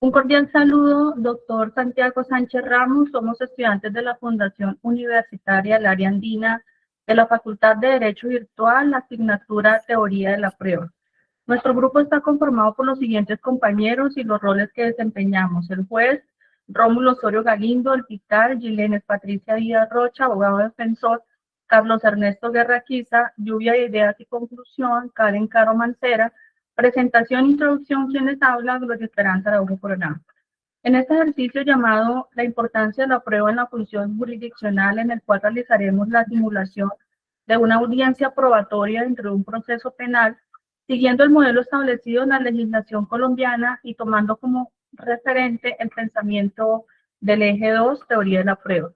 Un cordial saludo, doctor Santiago Sánchez Ramos. Somos estudiantes de la Fundación Universitaria del Área Andina de la Facultad de Derecho Virtual, la asignatura Teoría de la Prueba. Nuestro grupo está conformado por los siguientes compañeros y los roles que desempeñamos: el juez Rómulo Osorio Galindo, el fiscal Gilenes Patricia Díaz Rocha, abogado defensor Carlos Ernesto Guerra Quiza, lluvia de ideas y conclusión Karen Caro Mancera, presentación e introducción, quienes hablan, Gloria Esperanza Araujo Coronado. En este ejercicio llamado La importancia de la prueba en la función jurisdiccional, en el cual realizaremos la simulación de una audiencia probatoria dentro de un proceso penal, siguiendo el modelo establecido en la legislación colombiana y tomando como referente el pensamiento del eje 2, teoría de la prueba.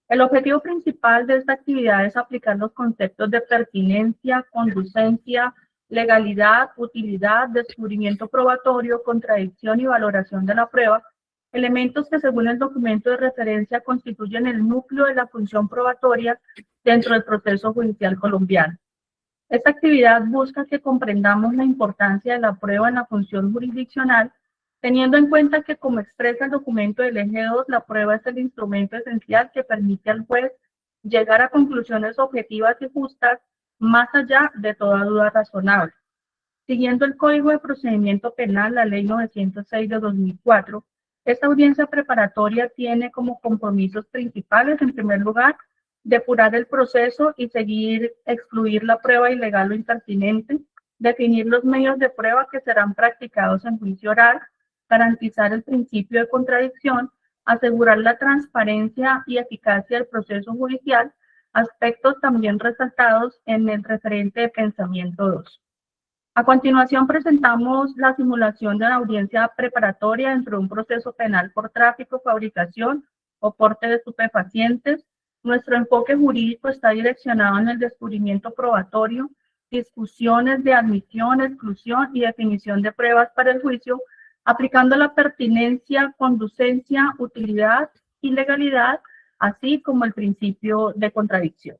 El objetivo principal de esta actividad es aplicar los conceptos de pertinencia, conducencia, legalidad, utilidad, descubrimiento probatorio, contradicción y valoración de la prueba, elementos que según el documento de referencia constituyen el núcleo de la función probatoria dentro del proceso judicial colombiano. Esta actividad busca que comprendamos la importancia de la prueba en la función jurisdiccional, teniendo en cuenta que, como expresa el documento del eje 2, la prueba es el instrumento esencial que permite al juez llegar a conclusiones objetivas y justas más allá de toda duda razonable. Siguiendo el Código de Procedimiento Penal, la Ley 906 de 2004, esta audiencia preparatoria tiene como compromisos principales, en primer lugar, depurar el proceso y excluir la prueba ilegal o impertinente, definir los medios de prueba que serán practicados en juicio oral, garantizar el principio de contradicción, asegurar la transparencia y eficacia del proceso judicial, aspectos también resaltados en el referente de pensamiento 2. A continuación presentamos la simulación de la audiencia preparatoria dentro de un proceso penal por tráfico, fabricación o porte de estupefacientes. Nuestro enfoque jurídico está direccionado en el descubrimiento probatorio, discusiones de admisión, exclusión y definición de pruebas para el juicio, aplicando la pertinencia, conducencia, utilidad y legalidad, así como el principio de contradicción.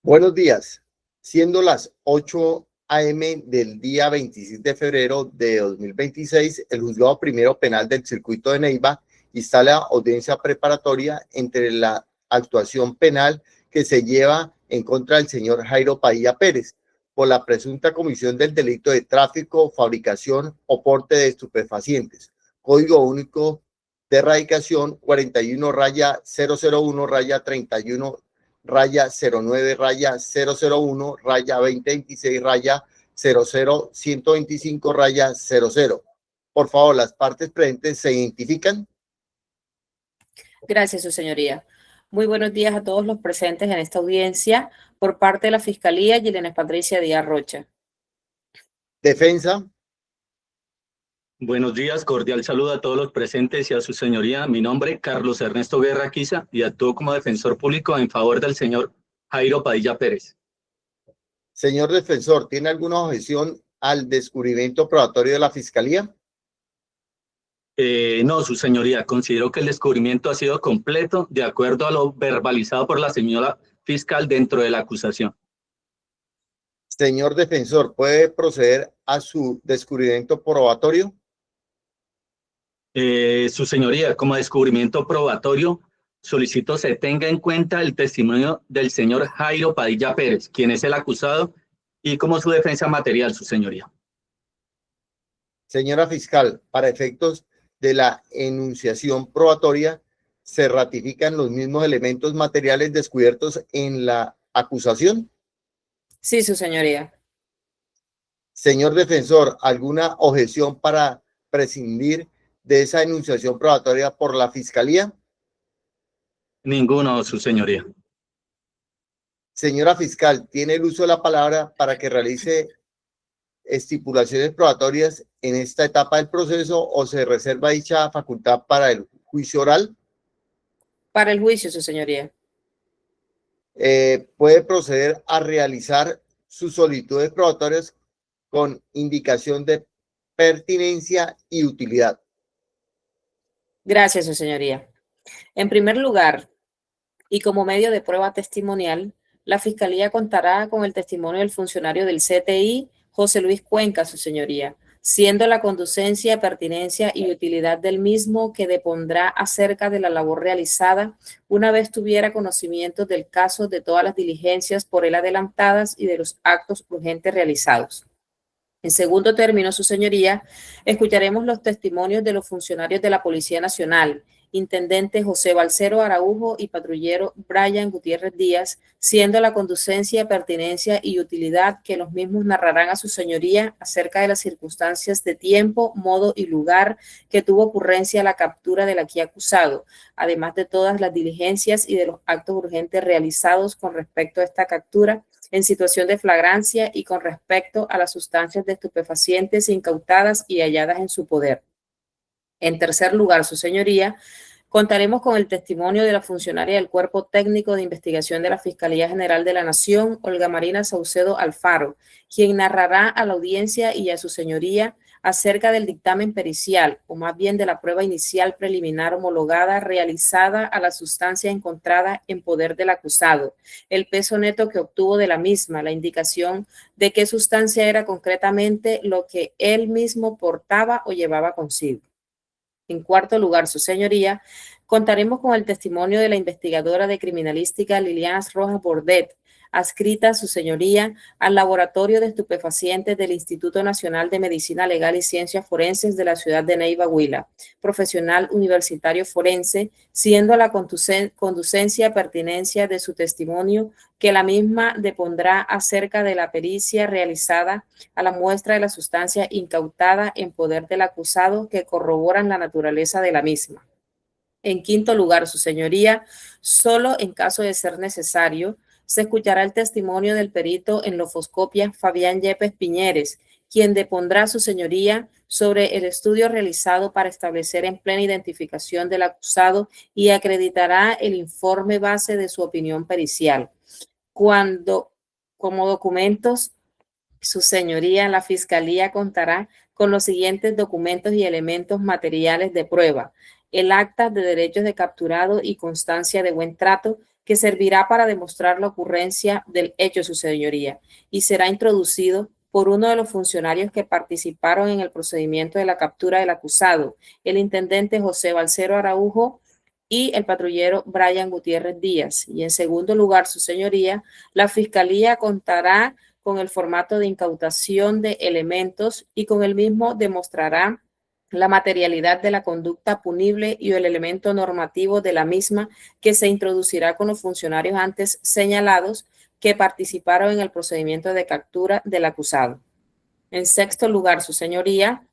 Buenos días. Siendo las 8 a.m. del día 26 de febrero de 2026, el Juzgado Primero Penal del Circuito de Neiva instala audiencia preparatoria entre la actuación penal que se lleva en contra del señor Jairo Padilla Pérez por la presunta comisión del delito de tráfico, fabricación o porte de estupefacientes. Código Único de Erradicación 41-001-39-001-2026-00125-00. Por favor, las partes presentes se identifican. Gracias, su señoría. Muy buenos días a todos los presentes en esta audiencia. Por parte de la Fiscalía, Gilenes Patricia Díaz Rocha. Defensa. Buenos días, cordial saludo a todos los presentes y a su señoría. Mi nombre es Carlos Ernesto Guerra Quiza y actúo como defensor público en favor del señor Jairo Padilla Pérez. Señor defensor, ¿tiene alguna objeción al descubrimiento probatorio de la Fiscalía? No, su señoría, considero que el descubrimiento ha sido completo de acuerdo a lo verbalizado por la señora fiscal dentro de la acusación. Señor defensor, ¿puede proceder a su descubrimiento probatorio? Su señoría, como descubrimiento probatorio, solicito se tenga en cuenta el testimonio del señor Jairo Padilla Pérez, quien es el acusado, y como su defensa material, su señoría. Señora fiscal, para efectos de la enunciación probatoria, ¿se ratifican los mismos elementos materiales descubiertos en la acusación? Sí, su señoría. Señor defensor, ¿alguna objeción para prescindir de esa enunciación probatoria por la Fiscalía? Ninguno, su señoría. Señora fiscal, ¿tiene el uso de la palabra para que realice estipulaciones probatorias en esta etapa del proceso o se reserva dicha facultad para el juicio oral? Para el juicio, su señoría. Puede proceder a realizar sus solicitudes probatorias con indicación de pertinencia y utilidad. Gracias, su señoría. En primer lugar, y como medio de prueba testimonial, la Fiscalía contará con el testimonio del funcionario del CTI, José Luis Cuenca, su señoría, siendo la conducencia, pertinencia y utilidad del mismo que depondrá acerca de la labor realizada una vez tuviera conocimiento del caso, de todas las diligencias por él adelantadas y de los actos urgentes realizados. En segundo término, su señoría, escucharemos los testimonios de los funcionarios de la Policía Nacional, intendente José Balcero Araujo y patrullero Brian Gutiérrez Díaz, siendo la conducencia, pertinencia y utilidad que los mismos narrarán a su señoría acerca de las circunstancias de tiempo, modo y lugar que tuvo ocurrencia la captura del aquí acusado, además de todas las diligencias y de los actos urgentes realizados con respecto a esta captura en situación de flagrancia y con respecto a las sustancias de estupefacientes incautadas y halladas en su poder. En tercer lugar, su señoría, contaremos con el testimonio de la funcionaria del Cuerpo Técnico de Investigación de la Fiscalía General de la Nación, Olga Marina Saucedo Alfaro, quien narrará a la audiencia y a su señoría acerca del dictamen pericial, o más bien de la prueba inicial preliminar homologada realizada a la sustancia encontrada en poder del acusado, el peso neto que obtuvo de la misma, la indicación de qué sustancia era concretamente lo que él mismo portaba o llevaba consigo. En cuarto lugar, su señoría, contaremos con el testimonio de la investigadora de criminalística Liliana Rojas Bordet, adscrita su señoría al Laboratorio de Estupefacientes del Instituto Nacional de Medicina Legal y Ciencias Forenses de la ciudad de Neiva, Huila, profesional universitario forense, siendo la conducencia pertinencia de su testimonio que la misma depondrá acerca de la pericia realizada a la muestra de la sustancia incautada en poder del acusado que corroboran la naturaleza de la misma. En quinto lugar, su señoría, solo en caso de ser necesario, se escuchará el testimonio del perito en lofoscopia Fabián Yepes Piñeres, quien depondrá su señoría sobre el estudio realizado para establecer en plena identificación del acusado y acreditará el informe base de su opinión pericial. Cuando, como documentos, su señoría, la Fiscalía contará con los siguientes documentos y elementos materiales de prueba: el acta de derechos de capturado y constancia de buen trato, que servirá para demostrar la ocurrencia del hecho, su señoría, y será introducido por uno de los funcionarios que participaron en el procedimiento de la captura del acusado, el intendente José Balcero Araujo y el patrullero Brian Gutiérrez Díaz. Y en segundo lugar, su señoría, la Fiscalía contará con el formato de incautación de elementos y con el mismo demostrará la materialidad de la conducta punible y el elemento normativo de la misma que se introducirá con los funcionarios antes señalados que participaron en el procedimiento de captura del acusado. En sexto lugar, su señoría,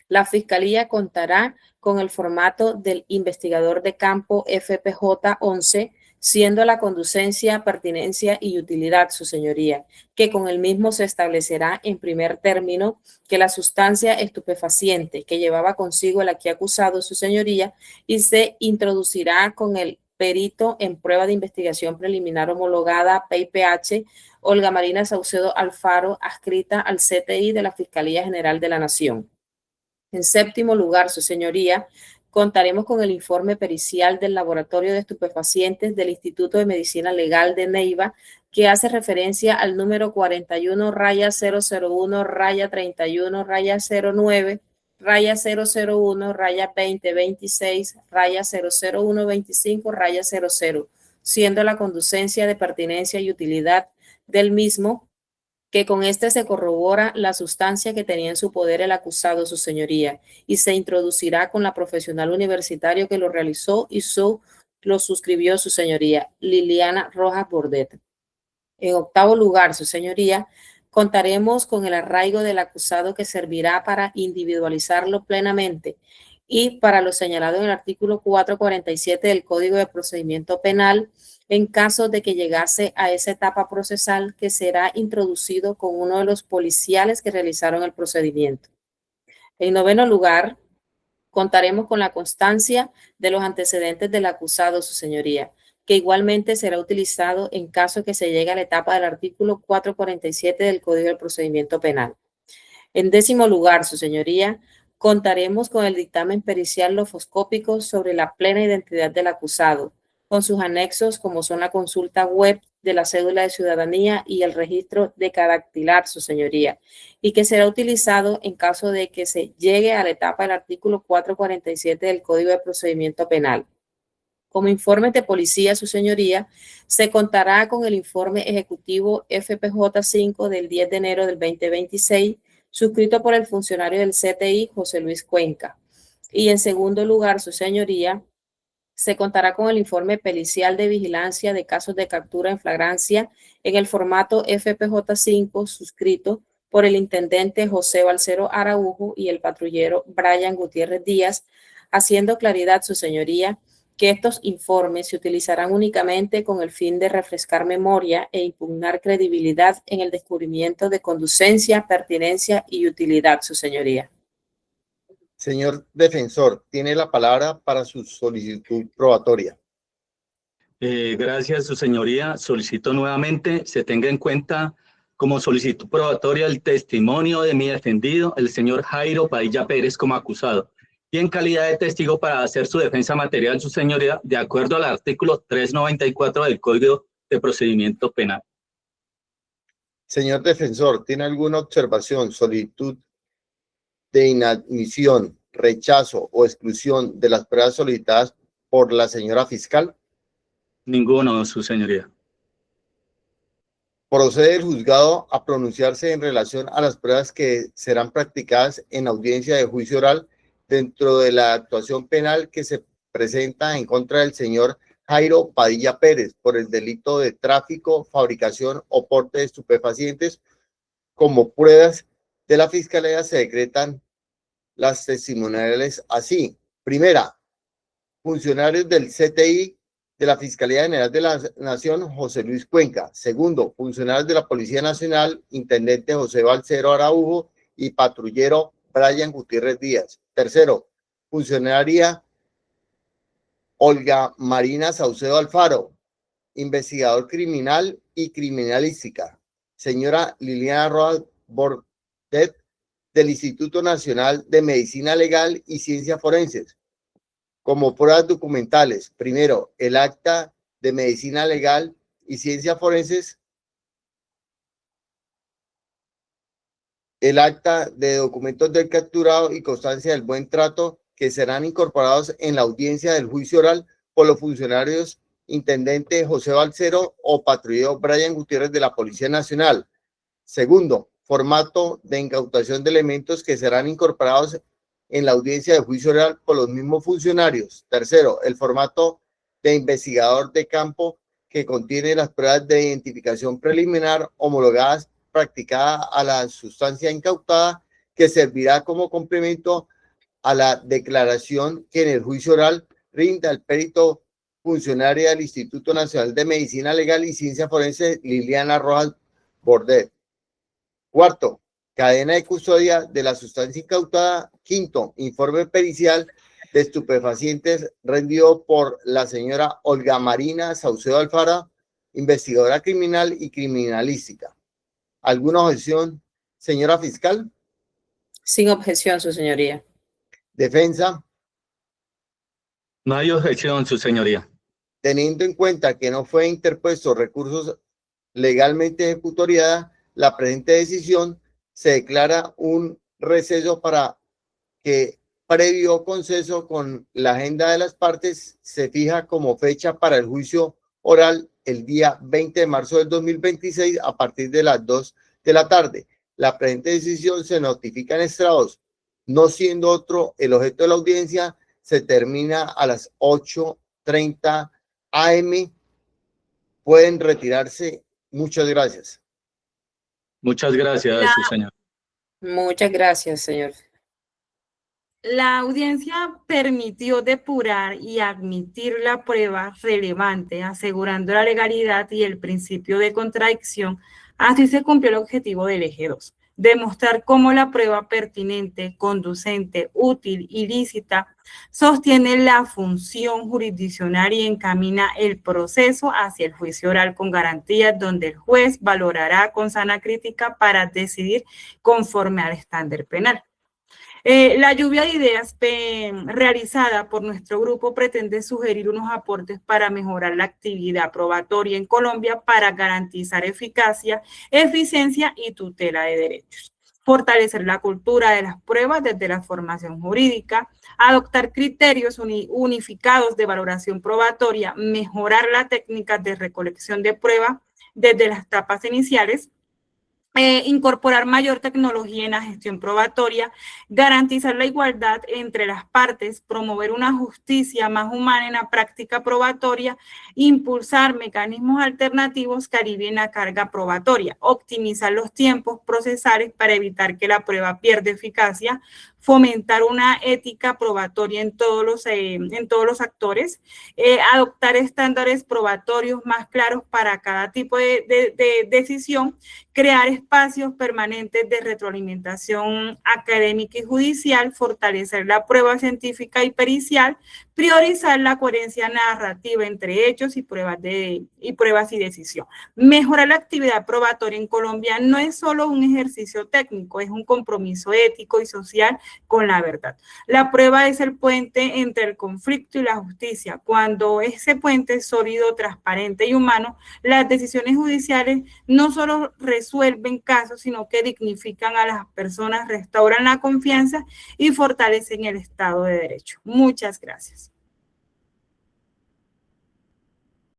la Fiscalía contará con el formato del investigador de campo FPJ 11, siendo la conducencia, pertinencia y utilidad, su señoría, que con el mismo se establecerá en primer término que la sustancia estupefaciente que llevaba consigo el aquí acusado, su señoría, y se introducirá con el perito en prueba de investigación preliminar homologada PIPH, Olga Marina Saucedo Alfaro, adscrita al CTI de la Fiscalía General de la Nación. En séptimo lugar, su señoría, contaremos con el informe pericial del Laboratorio de Estupefacientes del Instituto de Medicina Legal de Neiva, que hace referencia al número 41-001-31-009-001-2026-00125-00, siendo la conducencia de pertinencia y utilidad del mismo, que con este se corrobora la sustancia que tenía en su poder el acusado, su señoría, y se introducirá con la profesional universitario que lo realizó y lo suscribió su señoría, Liliana Rojas Bordet. En octavo lugar, su señoría, contaremos con el arraigo del acusado que servirá para individualizarlo plenamente y para lo señalado en el artículo 447 del Código de Procedimiento Penal, en caso de que llegase a esa etapa procesal, que será introducido con uno de los policiales que realizaron el procedimiento. En noveno lugar, contaremos con la constancia de los antecedentes del acusado, su señoría, que igualmente será utilizado en caso que se llegue a la etapa del artículo 447 del Código del Procedimiento Penal. En décimo lugar, su señoría, contaremos con el dictamen pericial lofoscópico sobre la plena identidad del acusado, con sus anexos como son la consulta web de la cédula de ciudadanía y el registro decadactilar, su señoría, y que será utilizado en caso de que se llegue a la etapa del artículo 447 del Código de Procedimiento Penal. Como informes de policía, su señoría, se contará con el informe ejecutivo FPJ 5 del 10 de enero del 2026, suscrito por el funcionario del CTI, José Luis Cuenca. Y en segundo lugar, su señoría, se contará con el informe pericial de vigilancia de casos de captura en flagrancia en el formato FPJ 5, suscrito por el intendente José Balcero Araujo y el patrullero Brian Gutiérrez Díaz, haciendo claridad, su señoría, que estos informes se utilizarán únicamente con el fin de refrescar memoria e impugnar credibilidad en el descubrimiento de conducencia, pertinencia y utilidad, su señoría. Señor defensor, tiene la palabra para su solicitud probatoria. Gracias, su señoría. Solicito nuevamente se tenga en cuenta como solicitud probatoria el testimonio de mi defendido, el señor Jairo Padilla Pérez, como acusado, y en calidad de testigo para hacer su defensa material, su señoría, de acuerdo al artículo 394 del Código de Procedimiento Penal. Señor defensor, ¿tiene alguna observación, solicitud de inadmisión, rechazo o exclusión de las pruebas solicitadas por la señora fiscal? Ninguno, su señoría. Procede el juzgado a pronunciarse en relación a las pruebas que serán practicadas en audiencia de juicio oral dentro de la actuación penal que se presenta en contra del señor Jairo Padilla Pérez por el delito de tráfico, fabricación o porte de estupefacientes. Como pruebas de la Fiscalía se decretan las testimoniales así. Primera, funcionarios del CTI de la Fiscalía General de la Nación, José Luis Cuenca. Segundo, funcionarios de la Policía Nacional, intendente José Balcero Araujo y patrullero Brian Gutiérrez Díaz. Tercero, funcionaria Olga Marina Saucedo Alfaro, investigador criminal y criminalística. Señora Liliana Rojas Bordet, del Instituto Nacional de Medicina Legal y Ciencias Forenses. Como pruebas documentales, primero, el acta de Medicina Legal y Ciencias Forenses, el acta de documentos del capturado y constancia del buen trato que serán incorporados en la audiencia del juicio oral por los funcionarios intendente José Balcero o patrullero Brian Gutiérrez de la Policía Nacional. Segundo, formato de incautación de elementos que serán incorporados en la audiencia de juicio oral por los mismos funcionarios. Tercero, el formato de investigador de campo que contiene las pruebas de identificación preliminar homologadas practicada a la sustancia incautada, que servirá como complemento a la declaración que en el juicio oral rinda el perito funcionario del Instituto Nacional de Medicina Legal y Ciencia Forense, Liliana Rojas Bordet. Cuarto, cadena de custodia de la sustancia incautada. Quinto, informe pericial de estupefacientes rendido por la señora Olga Marina Saucedo Alfaro, investigadora criminal y criminalística. ¿Alguna objeción, señora fiscal? Sin objeción, su señoría. Defensa. No hay objeción, su señoría. Teniendo en cuenta que no fue interpuesto recursos legalmente ejecutoriada, la presente decisión se declara un receso para que, previo consenso con la agenda de las partes, se fija como fecha para el juicio oral el día 20 de marzo del 2026 a partir de las 2 de la tarde. La presente decisión se notifica en estrados, no siendo otro el objeto de la audiencia, se termina a las 8:30 AM. Pueden retirarse. Muchas gracias. Muchas gracias, su señor. Muchas gracias, señor. La audiencia permitió depurar y admitir la prueba relevante, asegurando la legalidad y el principio de contradicción. Así se cumplió el objetivo del eje 2, demostrar cómo la prueba pertinente, conducente, útil y lícita sostiene la función jurisdiccional y encamina el proceso hacia el juicio oral con garantías, donde el juez valorará con sana crítica para decidir conforme al estándar penal. La lluvia de ideas realizada por nuestro grupo pretende sugerir unos aportes para mejorar la actividad probatoria en Colombia para garantizar eficacia, eficiencia y tutela de derechos. Fortalecer la cultura de las pruebas desde la formación jurídica, adoptar criterios unificados de valoración probatoria, mejorar las técnicas de recolección de pruebas desde las etapas iniciales, incorporar mayor tecnología en la gestión probatoria, garantizar la igualdad entre las partes, promover una justicia más humana en la práctica probatoria, impulsar mecanismos alternativos que alivien la carga probatoria, optimizar los tiempos procesales para evitar que la prueba pierda eficacia, fomentar una ética probatoria en todos los actores, adoptar estándares probatorios más claros para cada tipo de decisión, crear espacios permanentes de retroalimentación académica y judicial, fortalecer la prueba científica y pericial, priorizar la coherencia narrativa entre hechos y pruebas y decisión. Mejorar la actividad probatoria en Colombia no es solo un ejercicio técnico, es un compromiso ético y social con la verdad. La prueba es el puente entre el conflicto y la justicia. Cuando ese puente es sólido, transparente y humano, las decisiones judiciales no solo resuelven casos, sino que dignifican a las personas, restauran la confianza y fortalecen el Estado de Derecho. Muchas gracias.